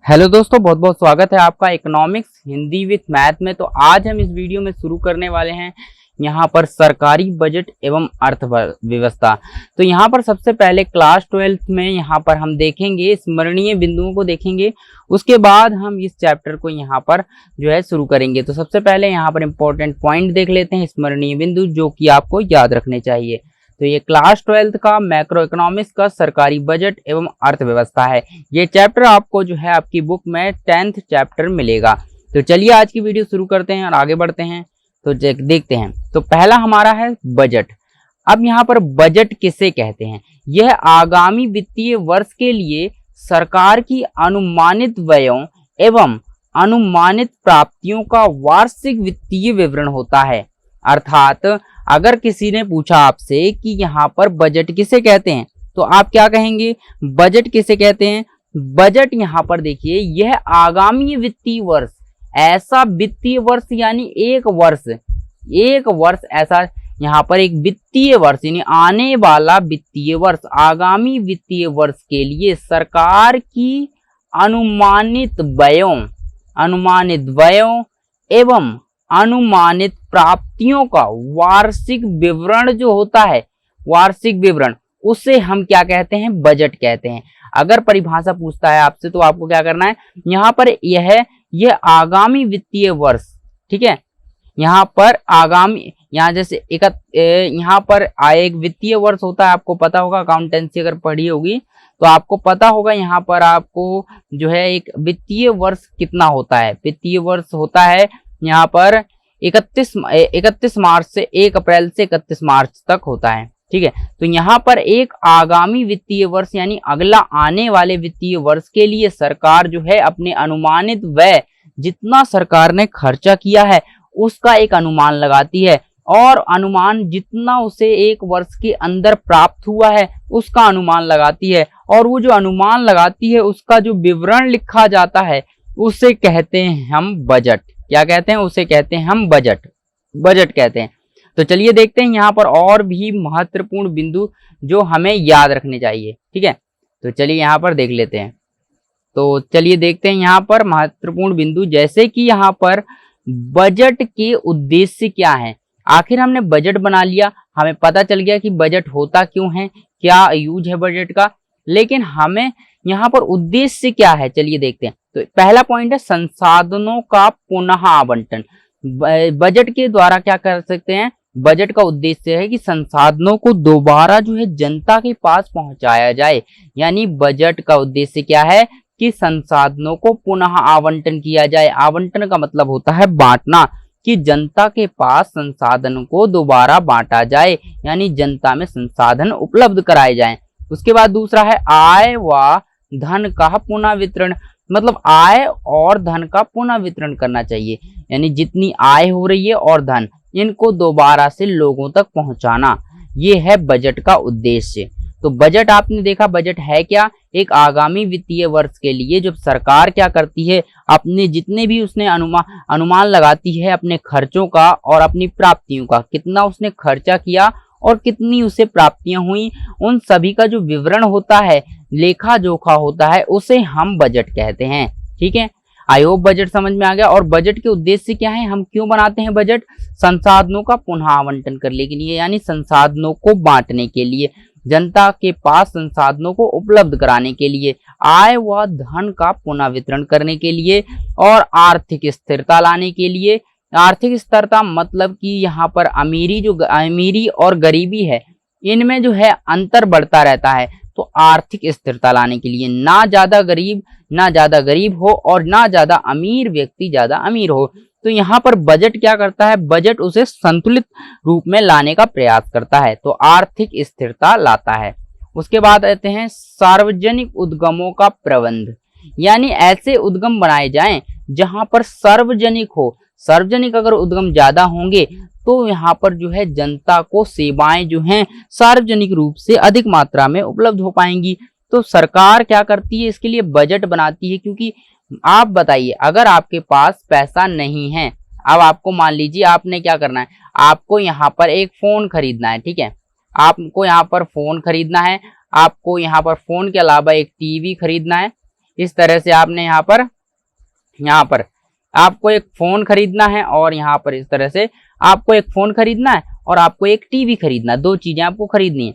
Hello दोस्तों, बहुत बहुत स्वागत है आपका इकोनॉमिक्स हिंदी विथ मैथ में। तो आज हम इस वीडियो में शुरू करने वाले हैं यहाँ पर सरकारी बजट एवं अर्थव्यवस्था। तो यहाँ पर सबसे पहले क्लास 12th में यहाँ पर हम देखेंगे स्मरणीय बिंदुओं को देखेंगे, उसके बाद हम इस चैप्टर को यहाँ पर जो है शुरू करेंगे। तो सबसे पहले यहाँ पर इंपॉर्टेंट पॉइंट देख लेते हैं, स्मरणीय बिंदु जो कि आपको याद रखने चाहिए। तो ये क्लास 12th का मैक्रो इकोनॉमिक्स का सरकारी बजट एवं अर्थव्यवस्था है। ये चैप्टर आपको जो है आपकी बुक में 10th चैप्टर मिलेगा। तो चलिए आज की वीडियो शुरू करते हैं और आगे बढ़ते हैं। तो देखते हैं। तो पहला हमारा है बजट। अब यहाँ पर बजट किसे कहते हैं? यह आगामी वित्तीय वर्ष के लिए सरकार की अनुमानित व्ययों एवं अनुमानित प्राप्तियों का वार्षिक वित्तीय विवरण होता है। अर्थात अगर किसी ने पूछा आपसे कि यहाँ पर बजट किसे कहते हैं, तो आप क्या कहेंगे? बजट किसे कहते हैं? बजट यहाँ पर देखिए, यह आगामी वित्तीय वर्ष, ऐसा वित्तीय वर्ष यानी एक वर्ष ऐसा यहाँ पर एक वित्तीय वर्ष यानी आने वाला वित्तीय वर्ष, आगामी वित्तीय वर्ष के लिए सरकार की अनुमानित व्ययों एवं अनुमानित प्राप्तियों का वार्षिक विवरण जो होता है, वार्षिक विवरण, उसे हम क्या कहते हैं? बजट कहते हैं। अगर परिभाषा पूछता है आपसे तो आपको क्या करना है? यहाँ पर यह आगामी वित्तीय वर्ष, ठीक है, यहाँ पर आगामी, यहाँ जैसे यहाँ पर एक वित्तीय वर्ष होता है, आपको पता होगा, अकाउंटेंसी अगर पढ़ी होगी तो आपको पता होगा। यहाँ पर आपको जो है एक वित्तीय वर्ष कितना होता है? वित्तीय वर्ष होता है यहाँ पर 31 मार्च से 1 अप्रैल से 31 मार्च तक होता है, ठीक है। तो यहाँ पर एक आगामी वित्तीय वर्ष यानी अगला आने वाले वित्तीय वर्ष के लिए सरकार जो है अपने अनुमानित व्यय, जितना सरकार ने खर्चा किया है उसका एक अनुमान लगाती है, और अनुमान जितना उसे एक वर्ष के अंदर प्राप्त हुआ है उसका अनुमान लगाती है, और वो जो अनुमान लगाती है उसका जो विवरण लिखा जाता है उसे कहते हैं हम बजट। क्या कहते हैं? उसे कहते हैं हम बजट कहते हैं। तो चलिए देखते हैं यहाँ पर और भी महत्वपूर्ण बिंदु जो हमें याद रखने चाहिए, ठीक है। तो चलिए यहाँ पर देख लेते हैं। तो चलिए देखते हैं यहाँ पर महत्वपूर्ण बिंदु, जैसे कि यहाँ पर बजट के उद्देश्य क्या है। आखिर हमने बजट बना लिया, हमें पता चल गया कि बजट होता क्यों है, क्या यूज है बजट का, लेकिन हमें यहाँ पर उद्देश्य क्या है, चलिए देखते हैं। तो पहला पॉइंट है संसाधनों का पुनः आवंटन। बजट के द्वारा क्या कर सकते हैं? बजट का उद्देश्य है कि संसाधनों को दोबारा जो है जनता के पास पहुंचाया जाए। यानी बजट का उद्देश्य क्या है? कि संसाधनों को पुनः आवंटन किया जाए। आवंटन का मतलब होता है बांटना, कि जनता के पास संसाधन को दोबारा बांटा जाए, यानी जनता में संसाधन उपलब्ध कराए जाएं। उसके बाद दूसरा है आय व धन का पुनः वितरण। मतलब आय और धन का पुनः वितरण करना चाहिए, यानी जितनी आय हो रही है और धन, इनको दोबारा से लोगों तक पहुंचाना, ये है बजट का उद्देश्य। तो बजट आपने देखा, बजट है क्या? एक आगामी वित्तीय वर्ष के लिए जब सरकार क्या करती है, अपने जितने भी उसने अनुमान लगाती है अपने खर्चों का और अपनी प्राप्तियों का, कितना उसने खर्चा किया और कितनी उसे प्राप्तियां हुई, उन सभी का जो विवरण होता है, लेखा जोखा होता है, उसे हम बजट कहते हैं, ठीक है। आई होप बजट समझ में आ गया। और बजट के उद्देश्य क्या है, हम क्यों बनाते हैं बजट? संसाधनों का पुनः आवंटन करने के लिए, यानी संसाधनों को बांटने के लिए, जनता के पास संसाधनों को उपलब्ध कराने के लिए, आय व धन का पुनः वितरण करने के लिए, और आर्थिक स्थिरता लाने के लिए। आर्थिक स्थिरता मतलब कि यहाँ पर अमीरी और गरीबी है, इनमें जो है अंतर बढ़ता रहता है। तो आर्थिक स्थिरता लाने के लिए ना ज्यादा गरीब हो और ना ज्यादा अमीर व्यक्ति ज्यादा अमीर हो। तो यहाँ पर बजट क्या करता है? बजट उसे संतुलित रूप में लाने का प्रयास करता है, तो आर्थिक स्थिरता लाता है। उसके बाद आते हैं सार्वजनिक उद्गमों का प्रबंध, यानी ऐसे उद्गम बनाए जाएं जहां पर सार्वजनिक हो। सार्वजनिक अगर उद्गम ज्यादा होंगे तो यहाँ पर जो है जनता को सेवाएं जो हैं सार्वजनिक रूप से अधिक मात्रा में उपलब्ध हो पाएंगी। तो सरकार क्या करती है? इसके लिए बजट बनाती है। क्योंकि आप बताइए, अगर आपके पास पैसा नहीं है, अब आपको मान लीजिए आपने क्या करना है, आपको यहाँ पर एक फोन खरीदना है, ठीक है, आपको यहाँ पर फोन खरीदना है, आपको यहाँ पर फोन के अलावा एक टीवी खरीदना है, इस तरह से आपने यहाँ पर आपको एक फोन खरीदना है और यहाँ पर इस तरह से आपको एक फोन खरीदना है और आपको एक टीवी खरीदना है, दो चीजें आपको खरीदनी है।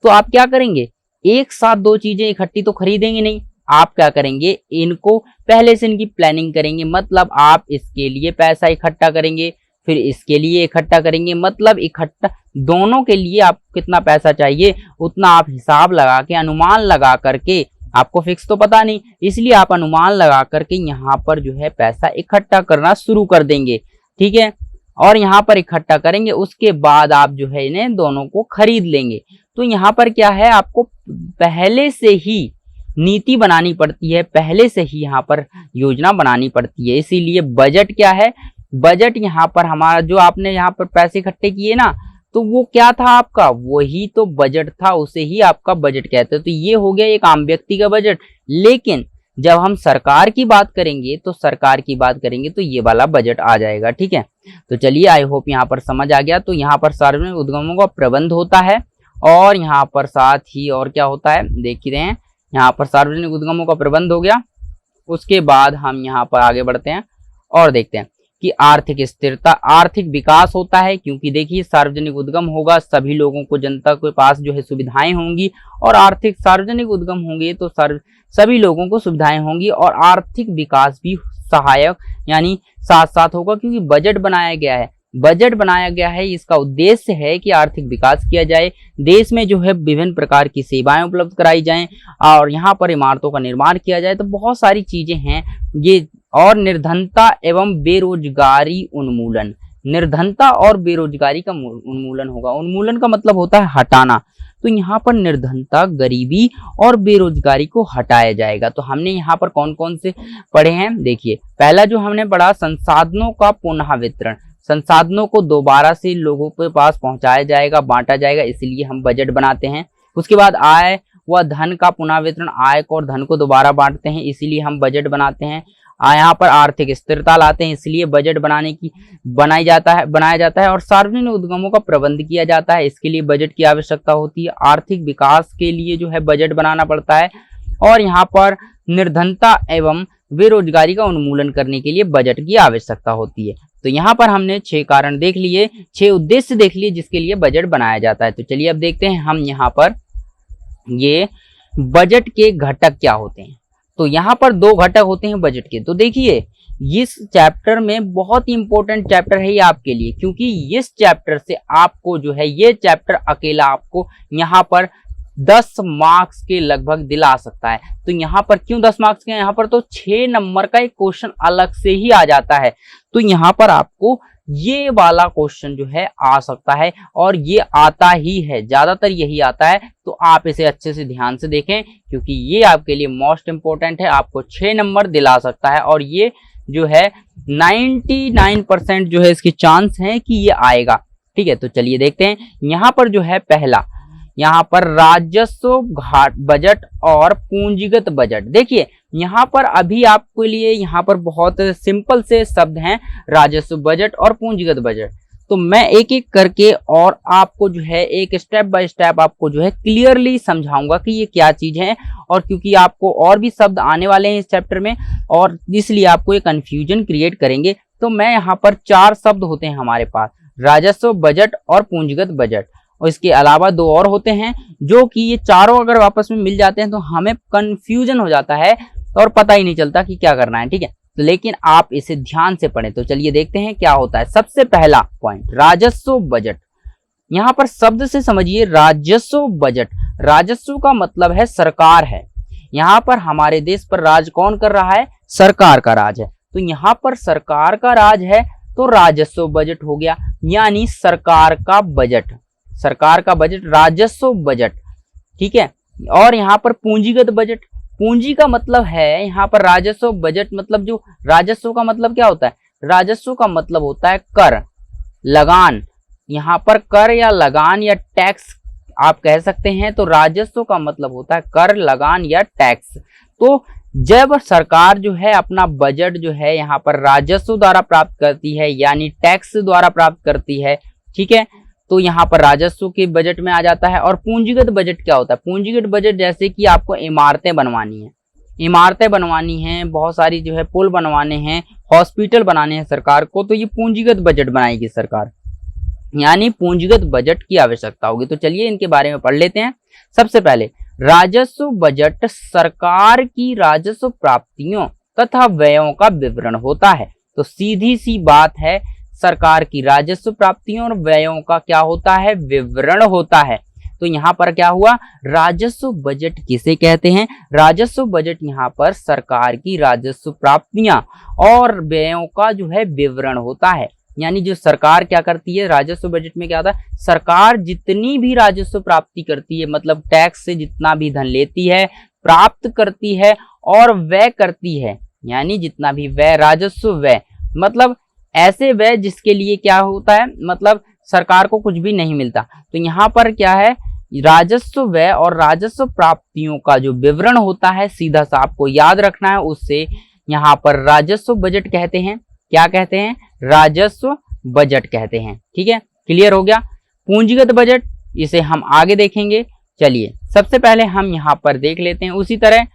तो आप क्या करेंगे, एक साथ दो चीजें इकट्ठी तो खरीदेंगे नहीं, आप क्या करेंगे, इनको पहले से इनकी प्लानिंग करेंगे। मतलब आप इसके लिए पैसा इकट्ठा करेंगे, फिर इसके लिए इकट्ठा करेंगे, मतलब इकट्ठा दोनों के लिए आपको कितना पैसा चाहिए उतना आप हिसाब लगा के, अनुमान लगा करके, आपको फिक्स तो पता नहीं, इसलिए आप अनुमान लगा करके यहाँ पर जो है पैसा इकट्ठा करना शुरू कर देंगे। ठीक है, और यहाँ पर इकट्ठा करेंगे, उसके बाद आप जो है इन्हें दोनों को खरीद लेंगे। तो यहाँ पर क्या है, आपको पहले से ही नीति बनानी पड़ती है, पहले से ही यहाँ पर योजना बनानी पड़ती है। इसीलिए बजट क्या है, बजट यहाँ पर हमारा जो आपने यहाँ पर पैसे इकट्ठे किए ना, तो वो क्या था आपका, वही तो बजट था, उसे ही आपका बजट कहते हैं। तो ये हो गया एक आम व्यक्ति का बजट। लेकिन जब हम सरकार की बात करेंगे तो ये वाला बजट आ जाएगा। ठीक है, तो चलिए, आई होप यहाँ पर समझ आ गया। तो यहाँ पर सार्वजनिक उद्यमों का प्रबंध होता है और यहाँ पर साथ ही और क्या होता है देख ही रहे हैं, यहाँ पर सार्वजनिक उद्यमों का प्रबंध हो गया। उसके बाद हम यहाँ पर आगे बढ़ते हैं और देखते हैं कि आर्थिक स्थिरता, आर्थिक विकास होता है, क्योंकि देखिए सार्वजनिक उद्यम होगा, सभी लोगों को, जनता के पास जो है सुविधाएं होंगी, और आर्थिक सार्वजनिक उद्यम होंगे तो सभी लोगों को सुविधाएं होंगी और आर्थिक विकास भी सहायक यानी साथ साथ होगा, क्योंकि बजट बनाया गया है। बजट बनाया गया है, इसका उद्देश्य है कि आर्थिक विकास किया जाए, देश में जो है विभिन्न प्रकार की सेवाएं उपलब्ध कराई जाएं और यहाँ पर इमारतों का निर्माण किया जाए। तो बहुत सारी चीजें हैं ये। और निर्धनता एवं बेरोजगारी उन्मूलन, निर्धनता और बेरोजगारी का उन्मूलन होगा। उन्मूलन का मतलब होता है हटाना, तो यहाँ पर निर्धनता, गरीबी और बेरोजगारी को हटाया जाएगा। तो हमने यहाँ पर कौन कौन से पढ़े हैं, देखिए पहला जो हमने पढ़ा, संसाधनों का पुनः वितरण, संसाधनों को दोबारा से लोगों के पास पहुंचाया जाएगा, बांटा जाएगा, इसलिए हम बजट बनाते हैं। उसके बाद आय व धन का पुनः वितरण, आय को और धन को दोबारा बांटते हैं, इसीलिए हम बजट बनाते हैं। यहाँ पर आर्थिक स्थिरता लाते हैं, इसलिए बजट बनाया जाता है और सार्वजनिक उद्यमों का प्रबंध किया जाता है, इसके लिए बजट की आवश्यकता होती है। आर्थिक विकास के लिए जो है बजट बनाना पड़ता है और यहाँ पर निर्धनता एवं बेरोजगारी का उन्मूलन करने के लिए बजट की आवश्यकता होती है। तो यहाँ पर हमने 6 कारण देख लिए, 6 उद्देश्य देख लिए जिसके लिए बजट बनाया जाता है। तो चलिए अब देखते हैं हम यहाँ पर ये बजट के घटक क्या होते हैं। तो यहाँ पर 2 घटक होते हैं बजट के। तो देखिए इस चैप्टर में बहुत ही इंपॉर्टेंट चैप्टर है ये आपके लिए, क्योंकि इस चैप्टर से आपको जो है ये चैप्टर अकेला आपको यहाँ पर 10 मार्क्स के लगभग दिला सकता है। तो यहाँ पर क्यों 10 मार्क्स के, यहाँ पर तो 6 नंबर का एक क्वेश्चन अलग से ही आ जाता है। तो यहाँ पर आपको ये वाला क्वेश्चन जो है आ सकता है और ये आता ही है, ज्यादातर यही आता है। तो आप इसे अच्छे से ध्यान से देखें, क्योंकि ये आपके लिए मोस्ट इंपोर्टेंट है, आपको 6 नंबर दिला सकता है और ये जो है 99% जो है इसकी चांस है कि ये आएगा। ठीक है, तो चलिए देखते हैं। यहाँ पर जो है पहला, यहाँ पर राजस्व घाट बजट और पूंजीगत बजट। देखिए यहाँ पर अभी आपके लिए यहाँ पर बहुत सिंपल से शब्द हैं, राजस्व बजट और पूंजीगत बजट। तो मैं एक एक करके और आपको जो है एक स्टेप बाय स्टेप आपको जो है क्लियरली समझाऊंगा कि ये क्या चीज है, और क्योंकि आपको और भी शब्द आने वाले हैं इस चैप्टर में और इसलिए आपको ये कंफ्यूजन क्रिएट करेंगे। तो मैं यहाँ पर 4 शब्द होते हैं हमारे पास, राजस्व बजट और पूंजीगत बजट, और इसके अलावा 2 और होते हैं जो कि ये चारों अगर आपस में मिल जाते हैं तो हमें कंफ्यूजन हो जाता है और पता ही नहीं चलता कि क्या करना है। ठीक है, तो लेकिन आप इसे ध्यान से पढ़ें। तो चलिए देखते हैं क्या होता है। सबसे पहला पॉइंट, राजस्व बजट। यहाँ पर शब्द से समझिए, राजस्व बजट, राजस्व का मतलब है सरकार है। यहाँ पर हमारे देश पर राज कौन कर रहा है, सरकार का राज है। तो यहाँ पर सरकार का राज है तो राजस्व बजट हो गया, यानी सरकार का बजट, सरकार का बजट राजस्व बजट। ठीक है, और यहाँ पर पूंजीगत बजट, पूंजी का मतलब है यहाँ पर राजस्व बजट, मतलब जो राजस्व का मतलब क्या होता है, राजस्व का मतलब होता है कर, लगान। यहाँ पर कर या लगान या टैक्स आप कह सकते हैं। तो राजस्व का मतलब होता है कर, लगान या टैक्स। तो जब सरकार जो है अपना बजट जो है यहाँ पर राजस्व द्वारा प्राप्त करती है, यानी टैक्स द्वारा प्राप्त करती है, ठीक है, तो यहाँ पर राजस्व के बजट में आ जाता है। और पूंजीगत बजट क्या होता है, पूंजीगत बजट जैसे कि आपको इमारतें बनवानी है, इमारतें बनवानी हैं, बहुत सारी जो है पुल बनवाने हैं, हॉस्पिटल बनाने हैं सरकार को, तो ये पूंजीगत बजट बनाएगी सरकार, यानी पूंजीगत बजट की आवश्यकता होगी। तो चलिए इनके बारे में पढ़ लेते हैं। सबसे पहले राजस्व बजट सरकार की राजस्व प्राप्तियों तथा व्ययों का विवरण होता है। तो सीधी सी बात है, सरकार की राजस्व प्राप्तियों और व्ययों का क्या होता है, विवरण होता है। तो यहाँ पर क्या हुआ, राजस्व बजट किसे कहते हैं, राजस्व बजट यहाँ पर सरकार की राजस्व प्राप्तियां और व्ययों का जो है विवरण होता है। यानी जो सरकार क्या करती है, राजस्व बजट में क्या होता है, सरकार जितनी भी राजस्व प्राप्ति करती है, मतलब टैक्स से जितना भी धन लेती है, प्राप्त करती है और व्यय करती है, यानी जितना भी व्यय, राजस्व व्यय मतलब ऐसे व्यय जिसके लिए क्या होता है, मतलब सरकार को कुछ भी नहीं मिलता। तो यहाँ पर क्या है, राजस्व व्यय और राजस्व प्राप्तियों का जो विवरण होता है, सीधा सा आपको याद रखना है, उससे यहाँ पर राजस्व बजट कहते हैं। क्या कहते हैं, राजस्व बजट कहते हैं। ठीक है, क्लियर हो गया। पूंजीगत बजट, इसे हम आगे देखेंगे। चलिए सबसे पहले हम यहाँ पर देख लेते हैं। उसी तरह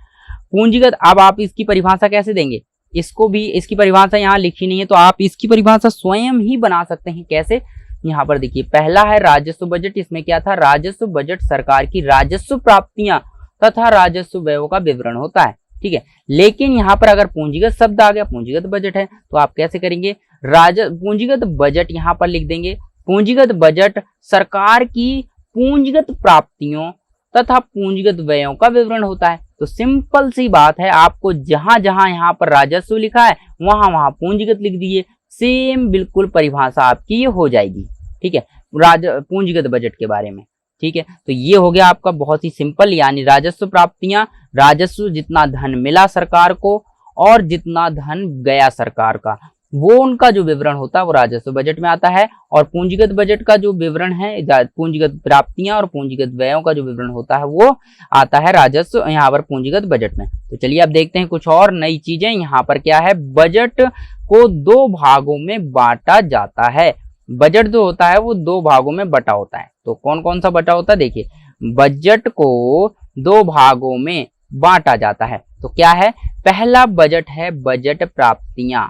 पूंजीगत, अब आप इसकी परिभाषा कैसे देंगे, इसको भी, इसकी परिभाषा यहाँ लिखी नहीं है, तो आप इसकी परिभाषा स्वयं ही बना सकते हैं। कैसे, यहाँ पर देखिए, पहला है राजस्व बजट। इसमें क्या था, राजस्व बजट सरकार की राजस्व प्राप्तियां तथा राजस्व व्ययों का विवरण होता है। ठीक है, लेकिन यहाँ पर अगर पूंजीगत शब्द आ गया, पूंजीगत बजट है, तो आप कैसे करेंगे, पूंजीगत बजट यहाँ पर लिख देंगे। पूंजीगत बजट सरकार की पूंजीगत प्राप्तियों तथा पूंजीगत व्ययों का विवरण होता है। तो सिंपल सी बात है, आपको जहां जहां यहाँ पर राजस्व लिखा है वहां वहां पूंजीगत लिख दीजिए, सेम बिल्कुल परिभाषा आपकी ये हो जाएगी। ठीक है, पूंजीगत बजट के बारे में। ठीक है, तो ये हो गया आपका बहुत ही सिंपल, यानी राजस्व प्राप्तियां, राजस्व जितना धन मिला सरकार को और जितना धन गया सरकार का, वो उनका जो विवरण होता है वो राजस्व बजट में आता है। और पूंजीगत बजट का जो विवरण है, पूंजीगत प्राप्तियां और पूंजीगत व्ययों का जो विवरण होता है वो आता है राजस्व, यहाँ पर पूंजीगत बजट में। तो चलिए अब देखते हैं कुछ और नई चीजें। यहाँ पर क्या है, बजट को दो भागों में बांटा जाता है। बजट जो होता है वो दो भागों में बटा होता है। तो कौन कौन सा बटा होता है, देखिए, बजट को दो भागों में बांटा जाता है। तो क्या है, पहला बजट है बजट प्राप्तियां,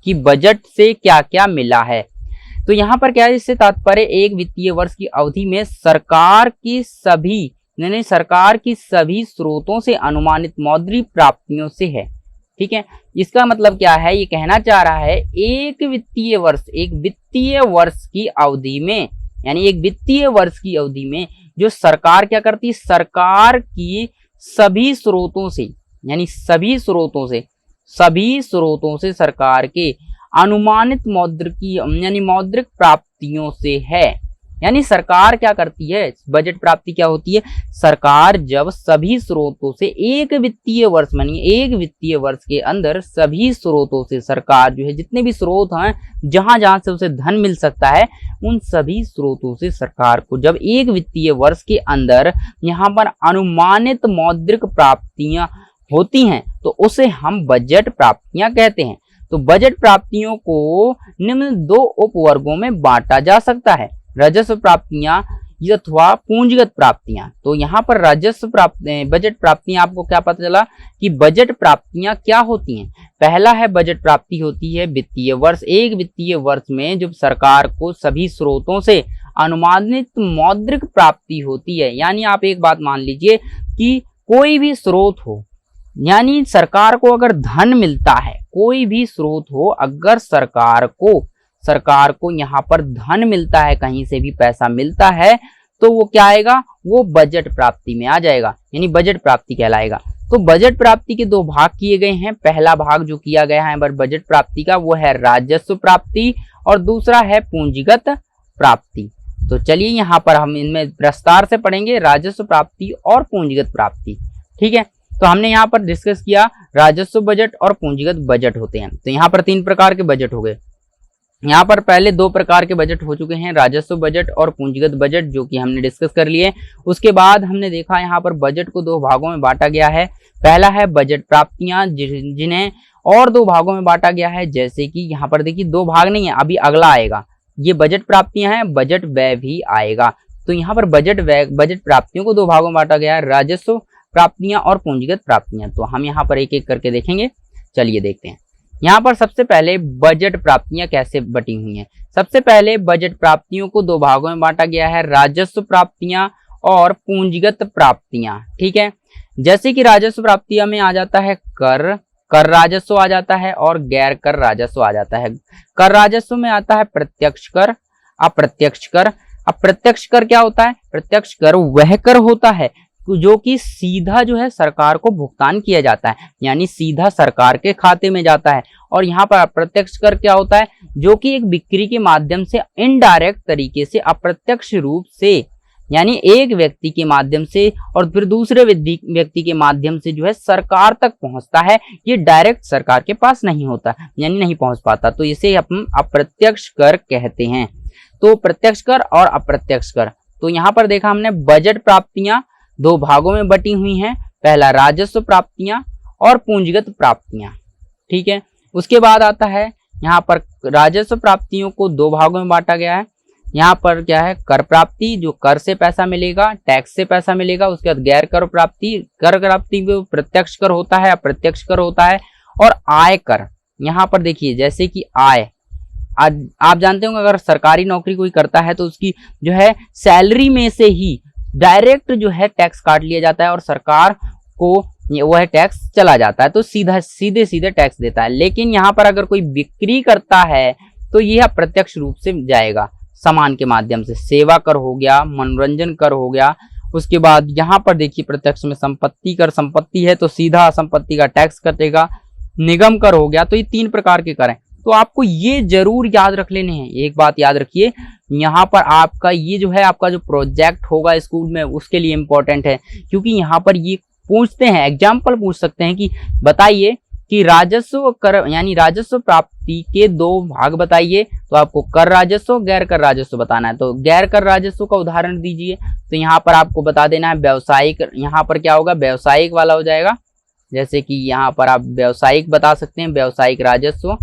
कि बजट से क्या क्या मिला है। तो यहाँ पर क्या है, इससे तात्पर्य एक वित्तीय वर्ष की अवधि में सरकार की सभी स्रोतों से अनुमानित मौद्रिक प्राप्तियों से है। ठीक है, इसका मतलब क्या है, ये कहना चाह रहा है एक वित्तीय वर्ष की अवधि में, यानी एक वित्तीय वर्ष की अवधि में जो सरकार क्या करती है, सरकार की सभी स्रोतों से, यानी सभी स्रोतों से सरकार के अनुमानित मौद्रिक प्राप्तियों से है। यानी सरकार क्या करती है, बजट प्राप्ति क्या होती है, सरकार जब सभी स्रोतों से एक वित्तीय वर्ष के अंदर सभी स्रोतों से सरकार जो है, जितने भी स्रोत हैं, जहां जहां से उसे धन मिल सकता है, उन सभी स्रोतों से सरकार को जब एक वित्तीय वर्ष के अंदर यहाँ पर अनुमानित मौद्रिक प्राप्तियां होती हैं, तो उसे हम बजट प्राप्तियां कहते हैं। तो बजट प्राप्तियों को निम्न दो उपवर्गों में बांटा जा सकता है, राजस्व प्राप्तियां अथवा पूंजीगत प्राप्तियां। तो यहाँ पर बजट प्राप्तियां, आपको क्या पता चला कि बजट प्राप्तियां क्या होती हैं। पहला है बजट प्राप्ति होती है वित्तीय वर्ष, एक वित्तीय वर्ष में जब सरकार को सभी स्रोतों से अनुमानित मौद्रिक प्राप्ति होती है। यानी आप एक बात मान लीजिए कि कोई भी स्रोत हो, यानी सरकार को अगर धन मिलता है, कोई भी स्रोत हो, अगर सरकार को यहाँ पर धन मिलता है, कहीं से भी पैसा मिलता है, तो वो क्या आएगा, वो बजट प्राप्ति में आ जाएगा, यानी बजट प्राप्ति कहलाएगा। तो बजट प्राप्ति के दो भाग किए गए हैं। पहला भाग जो किया गया है बजट प्राप्ति का, वो है राजस्व प्राप्ति और दूसरा है पूंजीगत प्राप्ति। तो चलिए यहाँ पर हम इनमें विस्तार से पढ़ेंगे, राजस्व प्राप्ति और पूंजीगत प्राप्ति। ठीक है, तो हमने यहाँ पर डिस्कस किया राजस्व बजट और पूंजीगत बजट होते हैं। तो यहाँ पर तीन प्रकार के बजट हो गए। यहाँ पर पहले दो प्रकार के बजट हो चुके हैं, राजस्व बजट और पूंजीगत बजट, जो कि हमने डिस्कस कर लिए। उसके बाद हमने देखा यहाँ पर बजट को दो भागों में बांटा गया है। पहला है बजट प्राप्तियां, जिन्हें और दो भागों में बांटा गया है। जैसे कि यहाँ पर देखिए दो भाग नहीं है, अभी अगला आएगा, ये बजट प्राप्तियां हैं, बजट व्यय भी आएगा। तो यहाँ पर बजट प्राप्तियों को दो भागों में बांटा गया है, राजस्व प्राप्तियां और पूंजीगत प्राप्तियां। तो हम यहाँ पर एक एक करके देखेंगे। चलिए देखते हैं। यहाँ पर सबसे पहले बजट प्राप्तियां कैसे बटी हुई हैं। सबसे पहले बजट प्राप्तियों को दो भागों में बांटा गया है, राजस्व प्राप्तियां और पूंजीगत प्राप्तियां। ठीक है, जैसे कि राजस्व प्राप्तियां में आ जाता है कर राजस्व आ जाता है और गैर कर राजस्व आ जाता है। कर राजस्व में आता है प्रत्यक्ष कर, अप्रत्यक्ष कर। अप्रत्यक्ष कर क्या होता है? प्रत्यक्ष कर वह कर होता है जो कि सीधा जो है सरकार को भुगतान किया जाता है, यानी सीधा सरकार के खाते में जाता है। और यहाँ पर अप्रत्यक्ष कर क्या होता है? जो कि एक बिक्री के माध्यम से इनडायरेक्ट तरीके से, अप्रत्यक्ष रूप से, यानी एक व्यक्ति के माध्यम से और फिर दूसरे व्यक्ति के माध्यम से जो है सरकार तक पहुंचता है। ये डायरेक्ट सरकार के पास नहीं होता, यानी नहीं पहुंच पाता, तो इसे हम अप्रत्यक्ष कर कहते हैं। तो प्रत्यक्ष कर और अप्रत्यक्ष कर। तो यहाँ पर देखा हमने बजट प्राप्तियां दो भागों में बटी हुई हैं, पहला राजस्व प्राप्तियां और पूंजीगत प्राप्तियां। ठीक है, उसके बाद आता है यहाँ पर राजस्व प्राप्तियों को दो भागों में बांटा गया है। यहाँ पर क्या है? कर प्राप्ति, जो कर से पैसा मिलेगा, टैक्स से पैसा मिलेगा। उसके बाद गैर कर प्राप्ति, कर प्राप्ति में प्रत्यक्ष कर होता है, अप्रत्यक्ष कर होता है। और आय कर, यहाँ पर देखिए जैसे कि आय, आज आप जानते होंगे अगर सरकारी नौकरी कोई करता है तो उसकी जो है सैलरी में से ही डायरेक्ट जो है टैक्स काट लिया जाता है और सरकार को वह टैक्स चला जाता है, तो सीधे सीधे टैक्स देता है। लेकिन यहाँ पर अगर कोई बिक्री करता है तो यह अप्रत्यक्ष रूप से जाएगा, सामान के माध्यम से। सेवा कर हो गया, मनोरंजन कर हो गया। उसके बाद यहाँ पर देखिए प्रत्यक्ष में संपत्ति कर, संपत्ति है तो सीधा संपत्ति का टैक्स कटेगा। निगम कर हो गया। तो ये तीन प्रकार के कर हैं। तो आपको ये जरूर याद रख लेने हैं। एक बात याद रखिए, यहाँ पर आपका ये जो है आपका जो प्रोजेक्ट होगा स्कूल में उसके लिए इंपॉर्टेंट है, क्योंकि यहाँ पर ये पूछते हैं, एग्जाम्पल पूछ सकते हैं कि बताइए कि राजस्व कर यानी राजस्व प्राप्ति के दो भाग बताइए। तो आपको कर राजस्व, गैर कर राजस्व बताना है। तो गैर कर राजस्व का उदाहरण दीजिए। तो यहाँ पर आपको बता देना है व्यावसायिक, यहाँ पर क्या होगा? व्यावसायिक वाला हो जाएगा। जैसे कि यहाँ पर आप व्यावसायिक बता सकते हैं, व्यावसायिक राजस्व,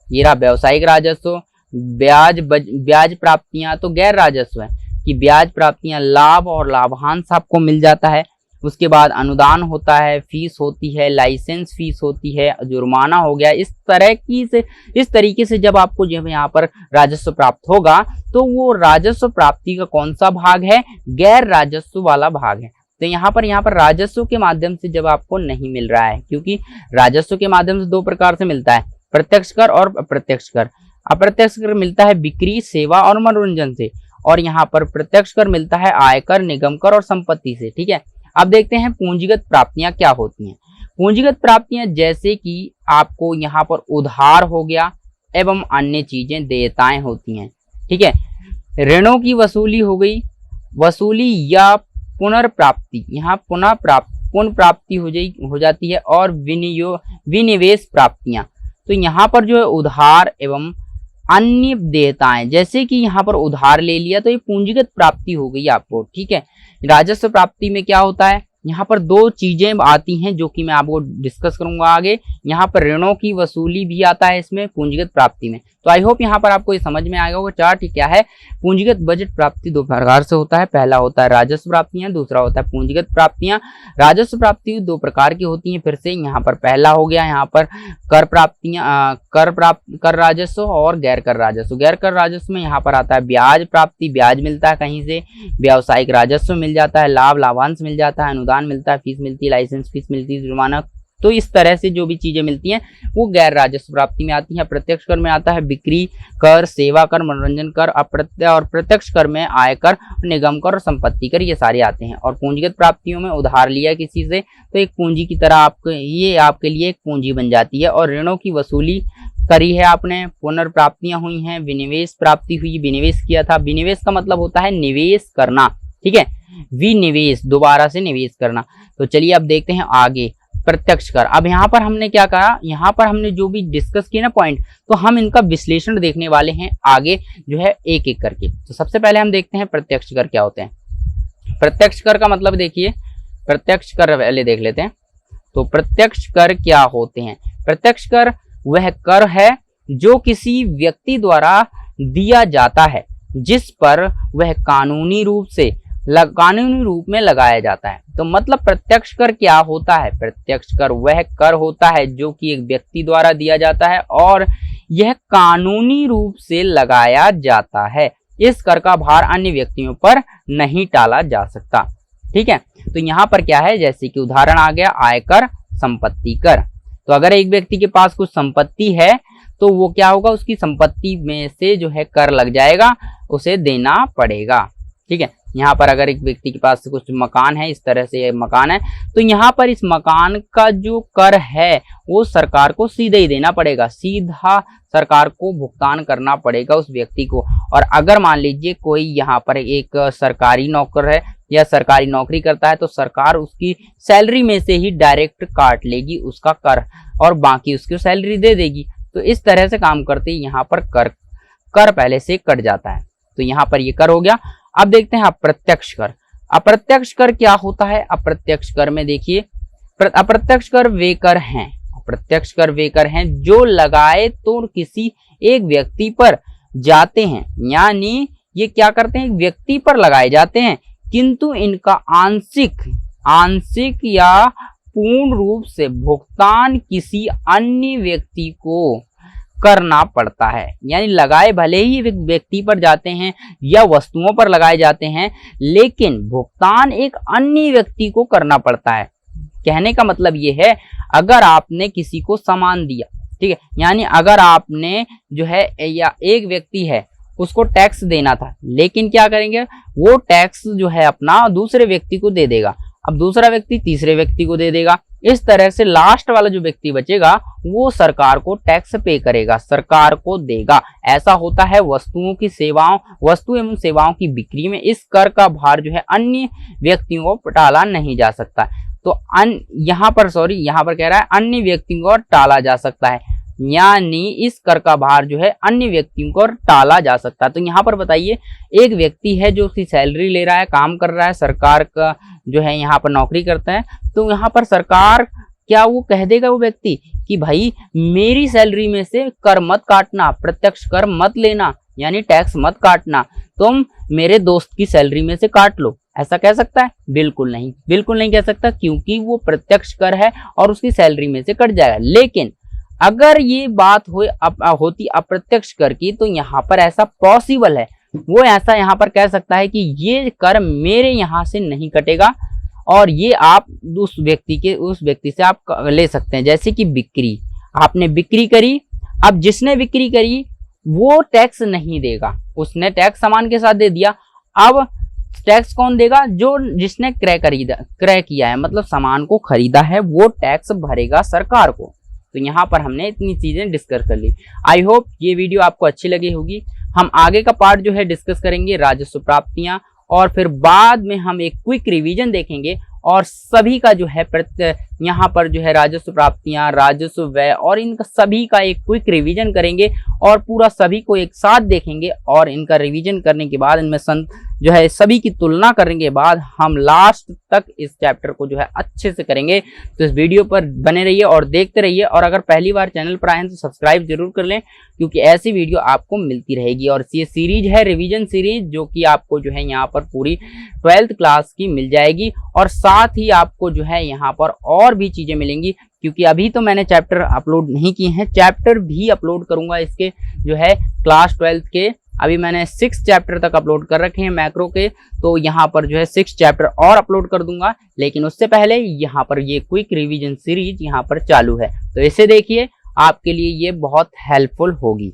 ये रहा व्यावसायिक राजस्व। ब्याज प्राप्तियां तो गैर राजस्व है कि ब्याज प्राप्तियां, लाभ और लाभांश आपको मिल जाता है। उसके बाद अनुदान होता है, फीस होती है, लाइसेंस फीस होती है, जुर्माना हो गया। इस तरीके से जब आपको जब यहाँ पर राजस्व प्राप्त होगा तो वो राजस्व प्राप्ति का कौन सा भाग है? गैर राजस्व वाला भाग है। तो यहाँ पर राजस्व के माध्यम से जब आपको नहीं मिल रहा है, क्योंकि राजस्व के माध्यम से दो प्रकार से मिलता है, प्रत्यक्ष कर और अप्रत्यक्ष कर। अप्रत्यक्ष कर मिलता है बिक्री, सेवा और मनोरंजन से, और यहाँ पर प्रत्यक्ष कर मिलता है आयकर, निगम कर और संपत्ति से। ठीक है, अब देखते हैं पूंजीगत प्राप्तियां क्या होती हैं। पूंजीगत प्राप्तियां जैसे कि आपको यहाँ पर उधार हो गया एवं अन्य चीजें, देयताएं होती हैं। ठीक है, ऋणों की वसूली हो गई, वसूली या पुनर्प्राप्ति, यहाँ पुनः प्राप्ति हो जाती है। और विनिवेश प्राप्तियां, तो यहाँ पर जो है उधार एवं अन्य देयताएं, जैसे कि यहाँ पर उधार ले लिया तो ये पूंजीगत प्राप्ति हो गई आपको। ठीक है, राजस्व प्राप्ति में क्या होता है? यहाँ पर दो चीजें आती हैं जो कि मैं आपको डिस्कस करूंगा आगे। यहाँ पर ऋणों की वसूली भी आता है इसमें पूंजीगत प्राप्ति में। तो आई होप यहाँ पर आपको ये समझ में आएगा होगा चार्ट क्या है। पूंजीगत बजट प्राप्ति दो प्रकार से होता है, पहला होता है राजस्व प्राप्तियां, दूसरा होता है पूंजीगत प्राप्तियां। राजस्व प्राप्ति दो प्रकार की होती हैं। फिर से यहाँ पर पहला हो गया यहाँ पर कर प्राप्तियां, कर राजस्व और गैर कर राजस्व। गैर कर राजस्व में यहाँ पर आता है ब्याज प्राप्ति, ब्याज मिलता है कहीं से, व्यावसायिक राजस्व मिल जाता है, लाभ लाभांश मिल जाता है, अनुदान मिलता है, फीस मिलती है, लाइसेंस फीस मिलती है, जुर्माना। तो इस तरह से जो भी चीजें मिलती हैं वो गैर राजस्व प्राप्ति में आती हैं। प्रत्यक्ष कर में आता है बिक्री कर, सेवा कर, मनोरंजन कर। और प्रत्यक्ष कर में आयकर, निगम कर और संपत्ति कर, ये सारे आते हैं। और पूंजीगत प्राप्तियों में उधार लिया किसी से तो एक पूंजी की तरह ये आपके लिए एक पूंजी बन जाती है। और ऋणों की वसूली करी है आपने, पुनर्प्राप्तियां हुई हैं, विनिवेश प्राप्ति हुई, विनिवेश किया था। विनिवेश का मतलब होता है निवेश करना। ठीक है, विनिवेश दोबारा से निवेश करना। तो चलिए अब देखते हैं आगे प्रत्यक्ष कर। अब यहाँ पर हमने क्या कहा, यहाँ पर हमने जो भी डिस्कस किए ना पॉइंट, तो हम इनका विश्लेषण देखने वाले हैं आगे जो है एक एक करके। तो सबसे पहले हम देखते हैं प्रत्यक्ष कर क्या होते हैं। प्रत्यक्ष कर का मतलब देखिए, प्रत्यक्ष कर पहले देख लेते हैं। तो प्रत्यक्ष कर क्या होते हैं? प्रत्यक्ष कर वह कर है जो किसी व्यक्ति द्वारा दिया जाता है जिस पर वह कानूनी रूप से कानूनी रूप में लगाया जाता है। तो मतलब प्रत्यक्ष कर क्या होता है? प्रत्यक्ष कर वह कर होता है जो कि एक व्यक्ति द्वारा दिया जाता है और यह कानूनी रूप से लगाया जाता है। इस कर का भार अन्य व्यक्तियों पर नहीं टाला जा सकता। ठीक है, तो यहाँ पर क्या है, जैसे कि उदाहरण आ गया आयकर, संपत्ति कर। तो अगर एक व्यक्ति के पास कुछ संपत्ति है तो वो क्या होगा, उसकी संपत्ति में से जो है कर लग जाएगा, उसे देना पड़ेगा। ठीक है, यहाँ पर अगर एक व्यक्ति के पास कुछ मकान है, इस तरह से ये मकान है, तो यहाँ पर इस मकान का जो कर है वो सरकार को सीधे ही देना पड़ेगा, सीधा सरकार को भुगतान करना पड़ेगा उस व्यक्ति को। और अगर मान लीजिए कोई यहाँ पर एक सरकारी नौकर है या सरकारी नौकरी करता है तो सरकार उसकी सैलरी में से ही डायरेक्ट काट लेगी उसका कर और बाकी उसकी सैलरी दे देगी। तो इस तरह से काम करते ही यहाँ पर कर पहले से कट जाता है। तो यहाँ पर ये कर हो गया। अब देखते हैं अप्रत्यक्ष कर। अप्रत्यक्ष कर क्या होता है? अप्रत्यक्ष कर में देखिए, अप्रत्यक्ष कर वे कर हैं, अप्रत्यक्ष कर वे कर हैं जो लगाए तो किसी एक व्यक्ति पर जाते हैं, यानी ये क्या करते हैं, एक व्यक्ति पर लगाए जाते हैं, किंतु इनका आंशिक या पूर्ण रूप से भुगतान किसी अन्य व्यक्ति को करना पड़ता है। यानी लगाए भले ही व्यक्ति पर जाते हैं या वस्तुओं पर लगाए जाते हैं, लेकिन भुगतान एक अन्य व्यक्ति को करना पड़ता है। कहने का मतलब ये है, अगर आपने किसी को सामान दिया, ठीक है, यानी अगर आपने जो है या एक व्यक्ति है उसको टैक्स देना था, लेकिन क्या करेंगे, वो टैक्स जो है अपना दूसरे व्यक्ति को दे देगा, अब दूसरा व्यक्ति तीसरे व्यक्ति को दे देगा। इस तरह से लास्ट वाला जो व्यक्ति बचेगा वो सरकार को टैक्स पे करेगा, सरकार को देगा। ऐसा होता है वस्तु एवं सेवाओं की बिक्री में। इस कर का भार जो है अन्य व्यक्तियों को टाला नहीं जा सकता। तो यहाँ पर कह रहा है अन्य व्यक्तियों को टाला जा सकता है, यानी इस कर का भार जो है अन्य व्यक्तियों को टाला जा सकता है। तो यहाँ पर बताइए, एक व्यक्ति है जो उसकी सैलरी ले रहा है, काम कर रहा है, सरकार का जो है यहाँ पर नौकरी करता है, तो यहाँ पर सरकार क्या वो कह देगा वो व्यक्ति कि भाई मेरी सैलरी में से कर मत काटना, प्रत्यक्ष कर मत लेना, यानी टैक्स मत काटना, तुम मेरे दोस्त की सैलरी में से काट लो, ऐसा कह सकता है? बिल्कुल नहीं कह सकता, क्योंकि वो प्रत्यक्ष कर है और उसकी सैलरी में से कट जाएगा। लेकिन अगर ये बात होती अप्रत्यक्ष कर की, तो यहाँ पर ऐसा पॉसिबल है, वो ऐसा यहाँ पर कह सकता है कि ये कर मेरे यहाँ से नहीं कटेगा और ये आप उस व्यक्ति से आप ले सकते हैं। जैसे कि बिक्री, आपने बिक्री करी, अब जिसने बिक्री करी वो टैक्स नहीं देगा, उसने टैक्स सामान के साथ दे दिया, अब टैक्स कौन देगा? जिसने क्रय किया है, मतलब सामान को खरीदा है, वो टैक्स भरेगा सरकार को। तो यहाँ पर हमने इतनी चीजें डिस्कस कर ली। आई होप ये वीडियो आपको अच्छी लगी होगी। हम आगे का पार्ट जो है डिस्कस करेंगे राजस्व प्राप्तियां, और फिर बाद में हम एक क्विक रिवीजन देखेंगे और सभी का जो है यहाँ पर जो है राजस्व प्राप्तियां, राजस्व व्यय और इनका सभी का एक क्विक रिवीजन करेंगे और पूरा सभी को एक साथ देखेंगे। और इनका रिवीजन करने के बाद इनमें जो है सभी की तुलना करने के बाद हम लास्ट तक इस चैप्टर को जो है अच्छे से करेंगे। तो इस वीडियो पर बने रहिए और देखते रहिए, और अगर पहली बार चैनल पर आए हैं तो सब्सक्राइब जरूर कर लें, क्योंकि ऐसी वीडियो आपको मिलती रहेगी। और ये सीरीज है रिवीजन सीरीज, जो कि आपको जो है यहाँ पर पूरी 12th क्लास की मिल जाएगी, और साथ ही आपको जो है यहाँ पर और भी चीजें मिलेंगी, क्योंकि अभी तो मैंने चैप्टर अपलोड नहीं किए हैं, चैप्टर भी अपलोड करूंगा इसके जो है क्लास 12th के। अभी मैंने 6 चैप्टर तक अपलोड कर रखे हैं मैक्रो के, तो यहाँ पर जो है 6 चैप्टर और अपलोड कर दूंगा, लेकिन उससे पहले यहाँ पर ये क्विक रिवीजन सीरीज यहाँ पर चालू है, तो इसे देखिए, आपके लिए ये बहुत हेल्पफुल होगी।